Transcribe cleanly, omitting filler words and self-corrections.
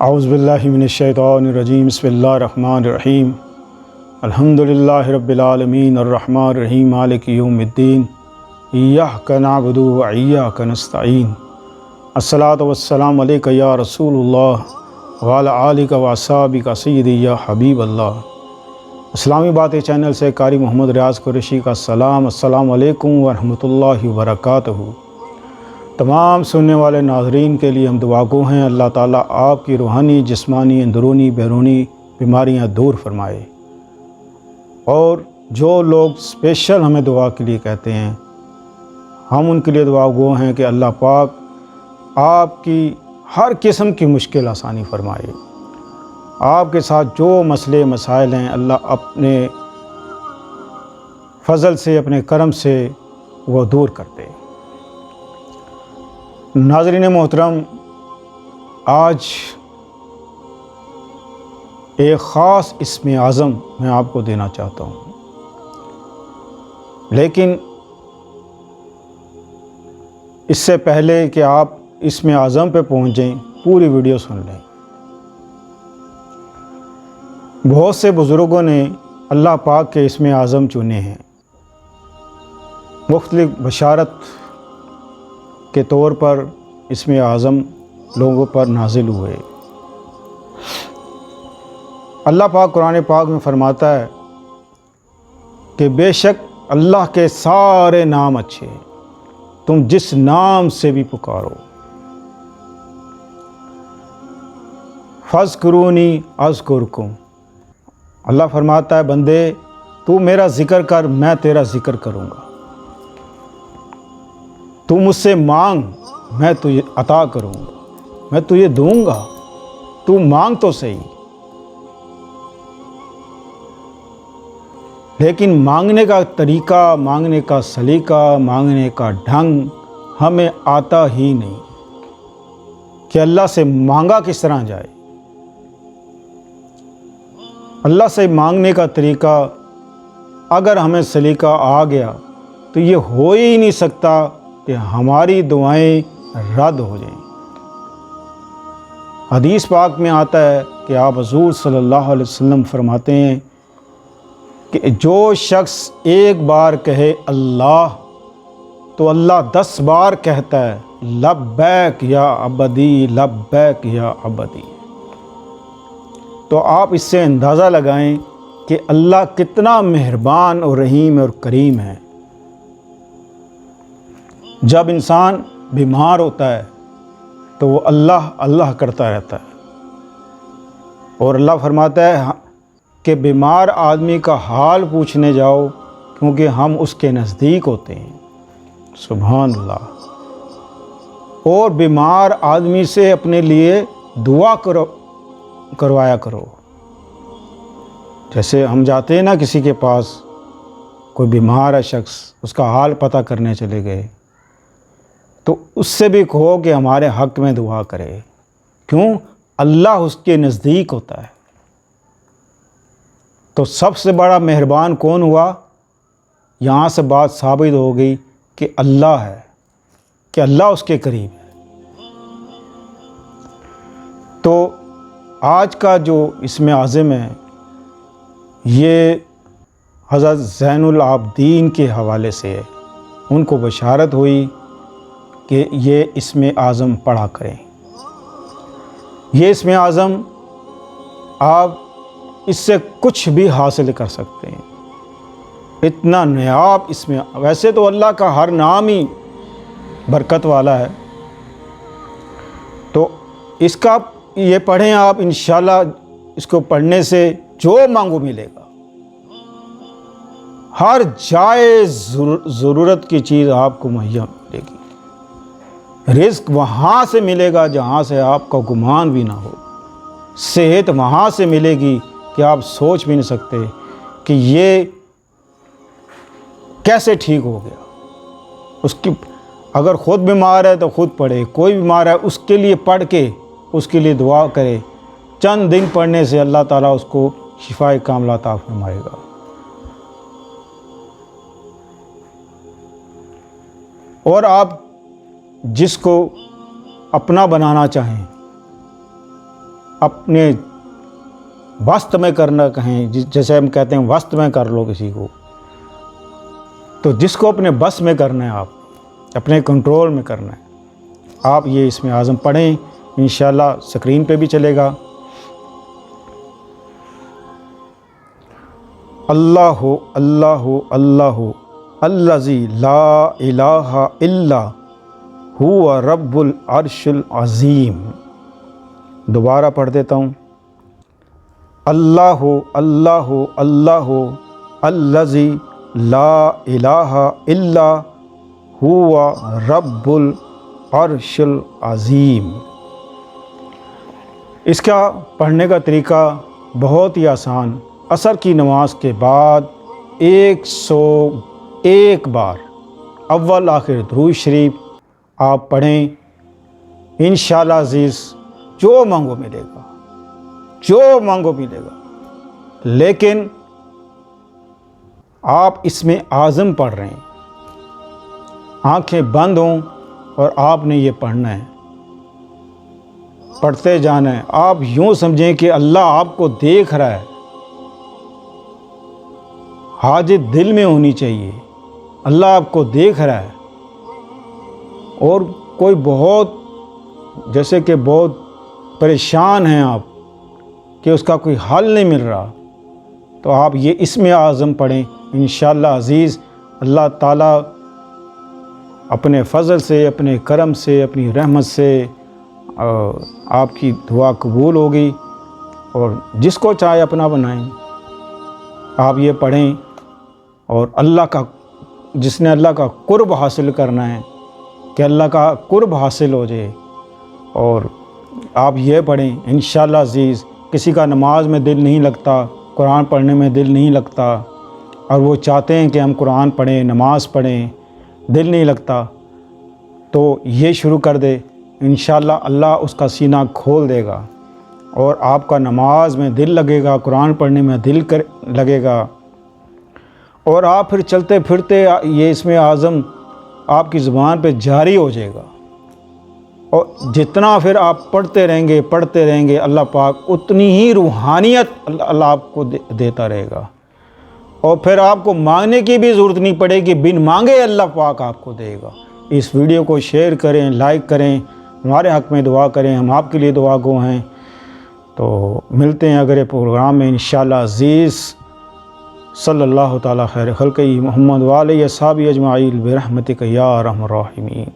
اعوذ باللہ من الشیطان الرجیم بسم اللہ الرحمن الرحیم الحمدللہ رب العالمین الرحمن الرحیم مالک یوم الدین ایاک نعبد و ایاک نستعین الصلاۃ والسلام علیک یا رسول اللہ وعلی آلک و اصحابک سیدی یا حبیب اللہ۔ اسلامی باتیں چینل سے قاری محمد ریاض قریشی کا سلام۔ السلام علیکم ورحمۃ اللہ وبرکاتہ۔ تمام سننے والے ناظرین کے لیے ہم دعا گو ہیں، اللہ تعالیٰ آپ کی روحانی، جسمانی، اندرونی، بیرونی بیماریاں دور فرمائے۔ اور جو لوگ اسپیشل ہمیں دعا کے لیے کہتے ہیں، ہم ان کے لیے دعا گو ہیں کہ اللہ پاک آپ کی ہر قسم کی مشکل آسانی فرمائے۔ آپ کے ساتھ جو مسئلے مسائل ہیں، اللہ اپنے فضل سے، اپنے کرم سے وہ دور کرتے۔ ناظرین محترم، آج ایک خاص اسم اعظم میں آپ کو دینا چاہتا ہوں، لیکن اس سے پہلے کہ آپ اسم اعظم پہ پہنچیں، پوری ویڈیو سن لیں۔ بہت سے بزرگوں نے اللہ پاک کے اسم اعظم چنے ہیں، مختلف بشارت کے طور پر اسم اعظم لوگوں پر نازل ہوئے۔ اللہ پاک قرآن پاک میں فرماتا ہے کہ بے شک اللہ کے سارے نام اچھے ہیں، تم جس نام سے بھی پکارو۔ فاذکرونی اذکرکم، اللہ فرماتا ہے بندے تو میرا ذکر کر، میں تیرا ذکر کروں گا۔ تو مجھ سے مانگ، میں تجھے عطا کروں گا، میں تجھے دوں گا، تو مانگ تو صحیح۔ لیکن مانگنے کا طریقہ، مانگنے کا سلیقہ، مانگنے کا ڈھنگ ہمیں آتا ہی نہیں کہ اللہ سے مانگا کس طرح جائے۔ اللہ سے مانگنے کا طریقہ اگر ہمیں سلیقہ آ گیا تو یہ ہو ہی نہیں سکتا کہ ہماری دعائیں رد ہو جائیں۔ حدیث پاک میں آتا ہے کہ آپ حضور صلی اللہ علیہ وسلم فرماتے ہیں کہ جو شخص ایک بار کہے اللہ تو اللہ 10 بار کہتا ہے لبیک یا عبدی، لبیک یا عبدی۔ تو آپ اس سے اندازہ لگائیں کہ اللہ کتنا مہربان اور رحیم اور کریم ہے۔ جب انسان بیمار ہوتا ہے تو وہ اللہ اللہ کرتا رہتا ہے، اور اللہ فرماتا ہے کہ بیمار آدمی کا حال پوچھنے جاؤ کیونکہ ہم اس کے نزدیک ہوتے ہیں۔ سبحان اللہ۔ اور بیمار آدمی سے اپنے لیے دعا کروایا کرو۔ جیسے ہم جاتے ہیں نا کسی کے پاس، کوئی بیمار ہے شخص، اس کا حال پتہ کرنے چلے گئے تو اس سے بھی کہو کہ ہمارے حق میں دعا کرے۔ کیوں؟ اللہ اس کے نزدیک ہوتا ہے۔ تو سب سے بڑا مہربان کون ہوا؟ یہاں سے بات ثابت ہو گئی کہ اللہ ہے، کہ اللہ اس کے قریب ہے۔ تو آج کا جو اسم اعظم ہے، یہ حضرت زین العابدین کے حوالے سے ہے۔ ان کو بشارت ہوئی کہ یہ اسم اعظم پڑھا کریں۔ یہ اسم اعظم آپ اس سے کچھ بھی حاصل کر سکتے ہیں۔ اتنا نایاب اسم، ویسے تو اللہ کا ہر نام ہی برکت والا ہے، تو اس کا یہ پڑھیں آپ، انشاءاللہ اس کو پڑھنے سے جو مانگو ملے گا۔ ہر جائز ضرورت کی چیز آپ کو مہیا ملے گی۔ رزق وہاں سے ملے گا جہاں سے آپ کا گمان بھی نہ ہو۔ صحت وہاں سے ملے گی کہ آپ سوچ بھی نہیں سکتے کہ یہ کیسے ٹھیک ہو گیا۔ اس کی اگر خود بیمار ہے تو خود پڑھے، کوئی بیمار ہے اس کے لیے پڑھ کے اس کے لیے دعا کرے۔ چند دن پڑھنے سے اللہ تعالیٰ اس کو شفائے کاملہ عطا فرمائے گا۔ اور آپ جس کو اپنا بنانا چاہیں، اپنے وسط میں کرنا کہیں، جیسے ہم کہتے ہیں وسط میں کر لو کسی کو، تو جس کو اپنے بس میں کرنا ہے، آپ اپنے کنٹرول میں کرنا ہے، آپ یہ اسم اعظم پڑھیں، انشاءاللہ سکرین پہ بھی چلے گا۔ اللہ اللہ اللہ الذی لا الہ الا هو رب العرش العظیم۔ دوبارہ پڑھ دیتا ہوں، اللہ اللہ اللہ الذی لا الہ الا هو رب العرش العظیم۔ اس کا پڑھنے کا طریقہ بہت ہی آسان، عصر کی نماز کے بعد 101 بار اول آخر درود شریف آپ پڑھیں، انشاءاللہ عزیز جو مانگو ملے گا، جو مانگو ملے گا۔ لیکن آپ اس میں اعظم پڑھ رہے ہیں، آنکھیں بند ہوں اور آپ نے یہ پڑھنا ہے، پڑھتے جانا ہے۔ آپ یوں سمجھیں کہ اللہ آپ کو دیکھ رہا ہے، حاجت دل میں ہونی چاہیے، اللہ آپ کو دیکھ رہا ہے، اور کوئی بہت جیسے کہ بہت پریشان ہیں آپ کہ اس کا کوئی حل نہیں مل رہا، تو آپ یہ اسم اعظم پڑھیں، انشاءاللہ عزیز اللہ تعالیٰ اپنے فضل سے، اپنے کرم سے، اپنی رحمت سے آپ کی دعا قبول ہوگی، اور جس کو چاہے اپنا بنائیں۔ آپ یہ پڑھیں، اور اللہ کا، جس نے اللہ کا قرب حاصل کرنا ہے کہ اللہ کا قرب حاصل ہو جائے، اور آپ یہ پڑھیں انشاءاللہ عزیز۔ کسی کا نماز میں دل نہیں لگتا، قرآن پڑھنے میں دل نہیں لگتا، اور وہ چاہتے ہیں کہ ہم قرآن پڑھیں، نماز پڑھیں، دل نہیں لگتا، تو یہ شروع کر دے، انشاءاللہ اللہ اس کا سینہ کھول دے گا، اور آپ کا نماز میں دل لگے گا، قرآن پڑھنے میں دل لگے گا، اور آپ پھر چلتے پھرتے یہ اسم اعظم آپ کی زبان پہ جاری ہو جائے گا، اور جتنا پھر آپ پڑھتے رہیں گے اللہ پاک اتنی ہی روحانیت اللہ آپ کو دیتا رہے گا، اور پھر آپ کو مانگنے کی بھی ضرورت نہیں پڑے گی، بن مانگے اللہ پاک آپ کو دے گا۔ اس ویڈیو کو شیئر کریں، لائک کریں، ہمارے حق میں دعا کریں، ہم آپ کے لیے دعا گو ہیں۔ تو ملتے ہیں اگلے پروگرام میں انشاءاللہ عزیز۔ صلی اللہ تعالیٰ خیر خلقہ محمد وآلہ اصحابہ اجمعین برحمتک یا ارحم الراحمین۔